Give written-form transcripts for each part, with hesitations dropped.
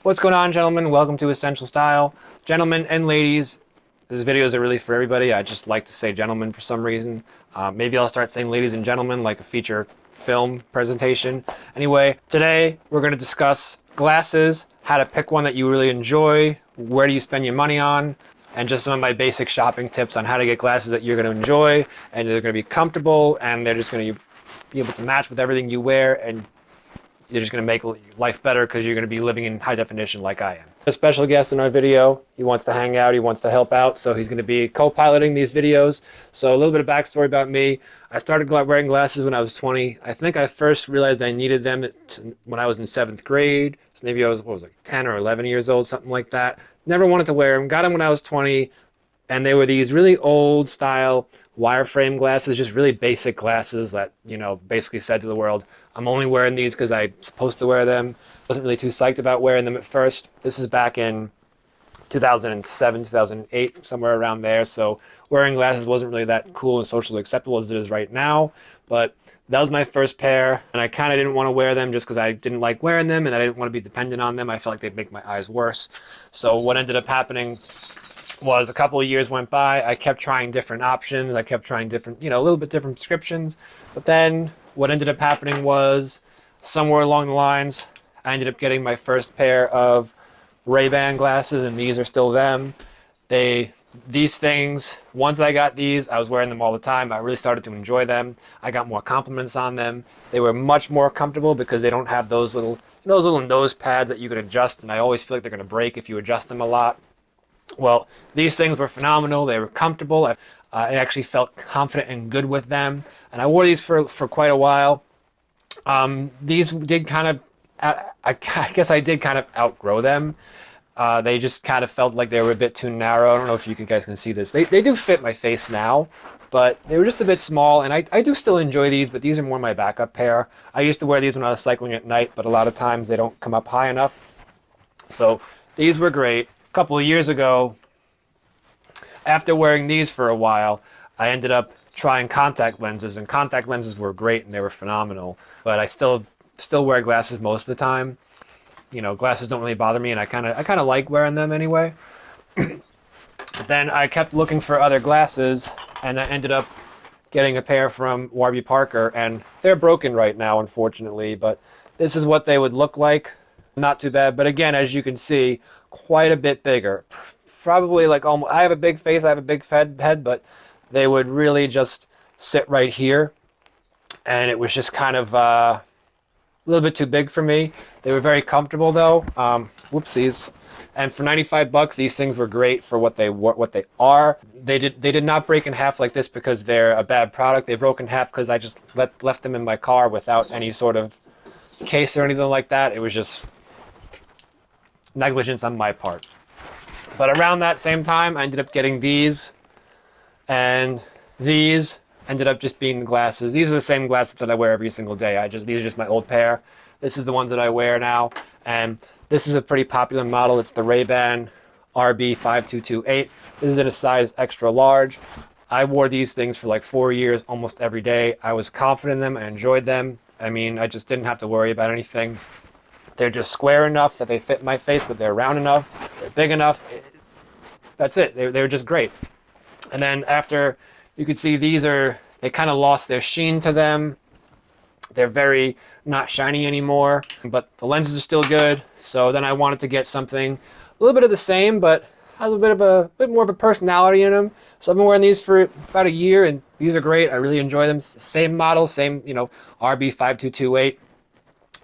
What's going on, gentlemen? Welcome to Essential Style. Gentlemen and ladies, these videos are really for everybody. I just like to say gentlemen for some reason. Maybe I'll start saying ladies and gentlemen like a feature film presentation. Anyway, today we're going to discuss glasses, how to pick one that you really enjoy, where do you spend your money on, and just some of my basic shopping tips on how to get glasses that you're going to enjoy and they're going to be comfortable and they're just going to be able to match with everything you wear, and you're just going to make life better because you're going to be living in high definition like I am. A special guest in our video. He wants to hang out. He wants to help out. So he's going to be co-piloting these videos. So a little bit of backstory about me. I started wearing glasses when I was 20. I think I first realized I needed them when I was in 7th grade. So maybe I was, like 10 or 11 years old, something like that. Never wanted to wear them. Got them when I was 20. And they were these really old style wireframe glasses, just really basic glasses that, basically said to the world, I'm only wearing these because I'm supposed to wear them. Wasn't really too psyched about wearing them at first. This is back in 2007, 2008, somewhere around there. So wearing glasses wasn't really that cool and socially acceptable as it is right now. But that was my first pair, and I kind of didn't want to wear them just because I didn't like wearing them and I didn't want to be dependent on them. I felt like they'd make my eyes worse. So what ended up happening was a couple of years went by. I kept trying different options. I kept trying different, a little bit different prescriptions. But then what ended up happening was somewhere along the lines, I ended up getting my first pair of Ray-Ban glasses, and these are still them. These things, once I got these, I was wearing them all the time. I really started to enjoy them. I got more compliments on them. They were much more comfortable because they don't have those little nose pads that you can adjust, and I always feel like they're going to break if you adjust them a lot. Well, these things were phenomenal. They were comfortable. I actually felt confident and good with them. And I wore these for quite a while. These did kind of, I guess I did kind of outgrow them. They just kind of felt like they were a bit too narrow. I don't know if you guys can see this. They do fit my face now, but they were just a bit small. And I do still enjoy these, but these are more my backup pair. I used to wear these when I was cycling at night, but a lot of times they don't come up high enough. So these were great. A couple of years ago, after wearing these for a while, I ended up trying contact lenses, and contact lenses were great and they were phenomenal, but I still wear glasses most of the time. Glasses don't really bother me, and I kind of like wearing them anyway. But then I kept looking for other glasses, and I ended up getting a pair from Warby Parker, and they're broken right now, unfortunately, but this is what they would look like. Not too bad, but again, as you can see, quite a bit bigger. Probably like almost, I have a big face, I have a big head, but they would really just sit right here. And it was just kind of a little bit too big for me. They were very comfortable though. Whoopsies. And for 95 bucks, these things were great for what they are. They did not break in half like this because they're a bad product. They broke in half because I just left them in my car without any sort of case or anything like that. It was just negligence on my part. But around that same time, I ended up getting these, and these ended up just being the glasses. These are the same glasses that I wear every single day. These are just my old pair. This is the ones that I wear now, and this is a pretty popular model. It's the Ray-Ban RB5228. This is in a size extra large. I wore these things for like 4 years, almost every day. I was confident in them and enjoyed them. I mean, I just didn't have to worry about anything. They're just square enough that they fit my face, but they're round enough, they're big enough. That's it. They were just great. And then after, you could see they kind of lost their sheen to them. They're very not shiny anymore, but the lenses are still good. So then I wanted to get something a little bit of the same, but has a bit more of a personality in them. So I've been wearing these for about a year, and these are great. I really enjoy them. Same model, same, RB5228.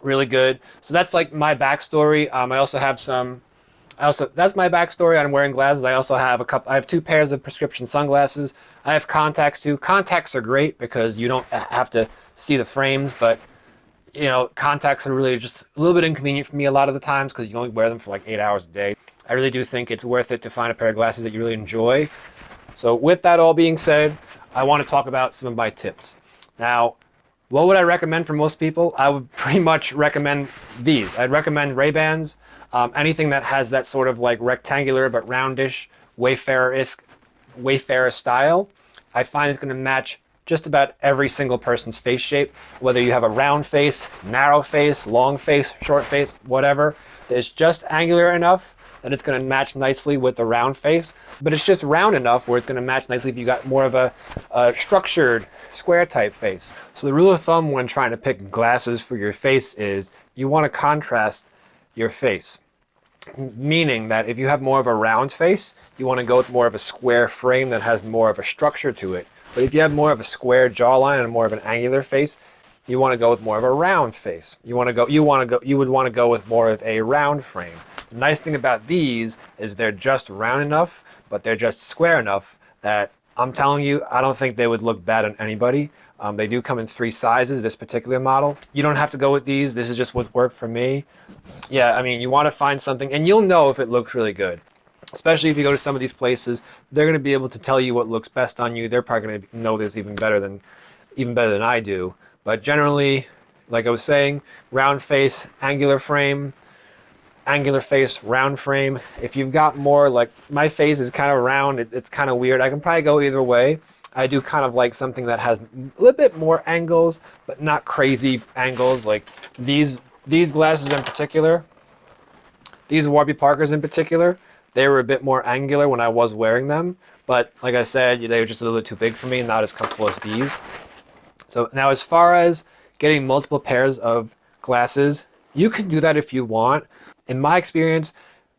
Really good. So that's like my backstory. That's my backstory on wearing glasses. I also have I have 2 pairs of prescription sunglasses. I have contacts too. Contacts are great because you don't have to see the frames, but contacts are really just a little bit inconvenient for me a lot of the times because you only wear them for like 8 hours a day. I really do think it's worth it to find a pair of glasses that you really enjoy. So with that all being said, I want to talk about some of my tips. Now, what would I recommend for most people? I would pretty much recommend these. I'd recommend Ray-Bans, anything that has that sort of like rectangular but roundish Wayfarer style. I find it's going to match just about every single person's face shape, whether you have a round face, narrow face, long face, short face, whatever. It's just angular enough that it's going to match nicely with the round face, but it's just round enough where it's going to match nicely if you got more of a structured square type face. So the rule of thumb when trying to pick glasses for your face is you want to contrast your face. Meaning that if you have more of a round face, you want to go with more of a square frame that has more of a structure to it. But if you have more of a square jawline and more of an angular face, you want to go with more of a round face. You would want to go with more of a round frame. The nice thing about these is they're just round enough, but they're just square enough that I'm telling you, I don't think they would look bad on anybody. They do come in 3 sizes, this particular model. You don't have to go with these. This is just what worked for me. Yeah, I mean, you want to find something, and you'll know if it looks really good. Especially if you go to some of these places, they're going to be able to tell you what looks best on you. They're probably going to know this even better than I do. But generally, like I was saying, round face, angular frame, angular face, round frame. If you've got more, like my face is kind of round, it's kind of weird. I can probably go either way. I do kind of like something that has a little bit more angles, but not crazy angles. Like these glasses in particular, these Warby Parkers in particular, they were a bit more angular when I was wearing them. But like I said, they were just a little bit too big for me, not as comfortable as these. So now as far as getting multiple pairs of glasses, you can do that if you want. In my experience,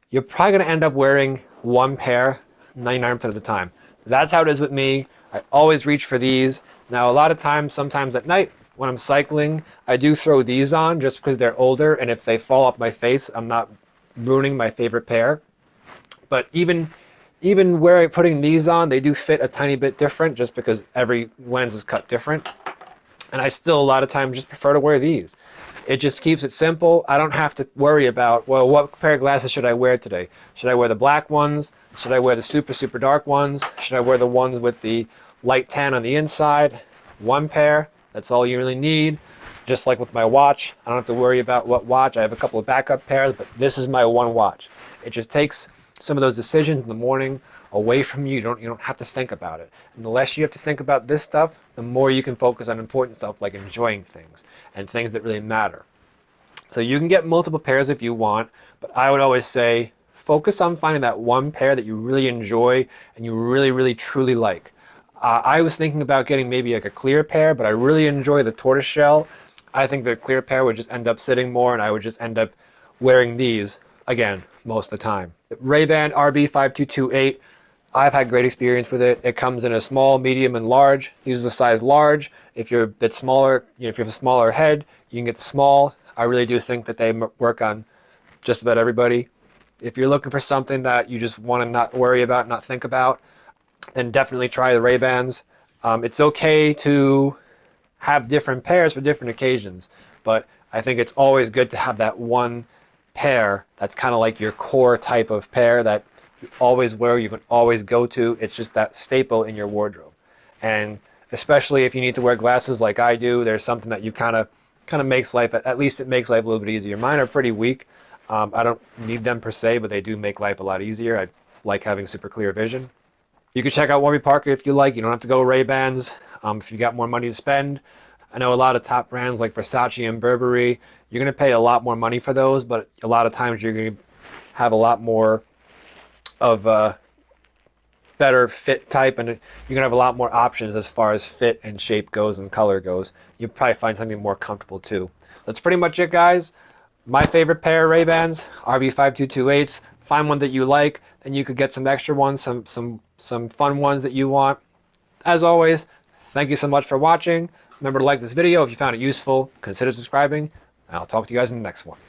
you're probably going to end up wearing one pair 99% of the time. That's how it is with me. I always reach for these. Now, a lot of times, sometimes at night when I'm cycling, I do throw these on just because they're older, and if they fall off my face, I'm not ruining my favorite pair. But even putting these on, they do fit a tiny bit different just because every lens is cut different. And I still a lot of times just prefer to wear these. It just keeps it simple. I don't have to worry about, well, what pair of glasses should I wear today? Should I wear the black ones? Should I wear the super, super dark ones? Should I wear the ones with the light tan on the inside? One pair, that's all you really need. Just like with my watch, I don't have to worry about what watch. I have a couple of backup pairs, but this is my one watch. It just takes some of those decisions in the morning away from you. You don't have to think about it. And the less you have to think about this stuff, the more you can focus on important stuff like enjoying things and things that really matter. So you can get multiple pairs if you want, but I would always say focus on finding that one pair that you really enjoy and you really, really, truly like. I was thinking about getting maybe like a clear pair, but I really enjoy the tortoiseshell. I think the clear pair would just end up sitting more, and I would just end up wearing these, again, most of the time. Ray-Ban RB5228, I've had great experience with it. It comes in a small, medium, and large. These are the size large. If you're a bit smaller, if you have a smaller head, you can get the small. I really do think that they work on just about everybody. If you're looking for something that you just want to not worry about, not think about, then definitely try the Ray-Bans. It's okay to have different pairs for different occasions, but I think it's always good to have that one pair that's kind of like your core type of pair that you always wear, you can always go to. It's just that staple in your wardrobe. And especially if you need to wear glasses like I do, there's something that you kind of makes life, at least it makes life a little bit easier. Mine are pretty weak. I don't need them per se, but they do make life a lot easier. I like having super clear vision. You can check out Warby Parker if you like. You don't have to go Ray-Bans if you got more money to spend. I know a lot of top brands like Versace and Burberry, you're going to pay a lot more money for those, but a lot of times you're going to have a lot more of a better fit type, and you're going to have a lot more options as far as fit and shape goes and color goes. You'll probably find something more comfortable too. That's pretty much it, guys. My favorite pair of Ray-Bans, RB5228s. Find one that you like, then you could get some extra ones, some fun ones that you want. As always, thank you so much for watching. Remember to like this video if you found it useful. Consider subscribing. I'll talk to you guys in the next one.